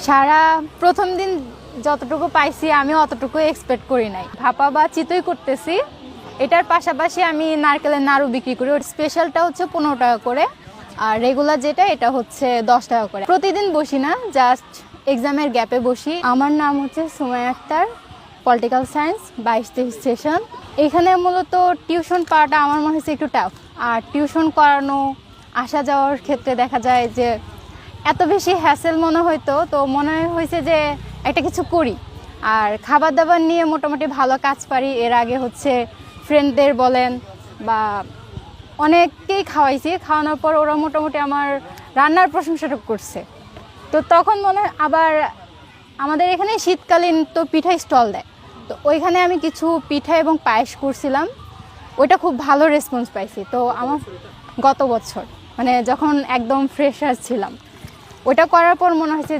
সারা প্রথম দিন যতটুকু পাইছি আমি অতটুকু এক্সপেক্ট করি নাই। ভাপা বা চিতই করতেছি, এটার পাশাপাশি আমি নারকেলের নাড়ু বিক্রি করি। ওর স্পেশালটা হচ্ছে 15 টাকা করে, আর রেগুলার যেটা এটা হচ্ছে 10 টাকা করে। প্রতিদিন বসি না, জাস্ট এক্সামের গ্যাপে বসি। আমার নাম হচ্ছে Sumaiya Akter, political science 22-23 session. এখানে মূলত টিউশন পাওয়াটা আমার মনে হচ্ছে একটু টাফ। আর টিউশন করানো, আসা যাওয়ার ক্ষেত্রে দেখা যায় যে এত বেশি হ্যাসেল মনে হয়তো, তো মনে হয়েছে যে একটা কিছু করি। আর খাবার দাবার নিয়ে মোটামুটি ভালো কাজ পারি। এর আগে হচ্ছে ফ্রেন্ডদের বলেন বা অনেককেই খাওয়াইছি, খাওয়ানোর পর ওরা মোটামুটি আমার রান্নার প্রশংসাটা করছে। তো তখন মনে হয় আবার আমাদের এখানে শীতকালীন তো পিঠা স্টল দেয়, তো ওইখানে আমি কিছু পিঠা এবং পায়েস করছিলাম, ওইটা খুব ভালো রেসপন্স পাইছি। তো আমার গত বছর মানে যখন একদম ফ্রেশার ছিলাম, ওইটা করার পর মনে হয়েছে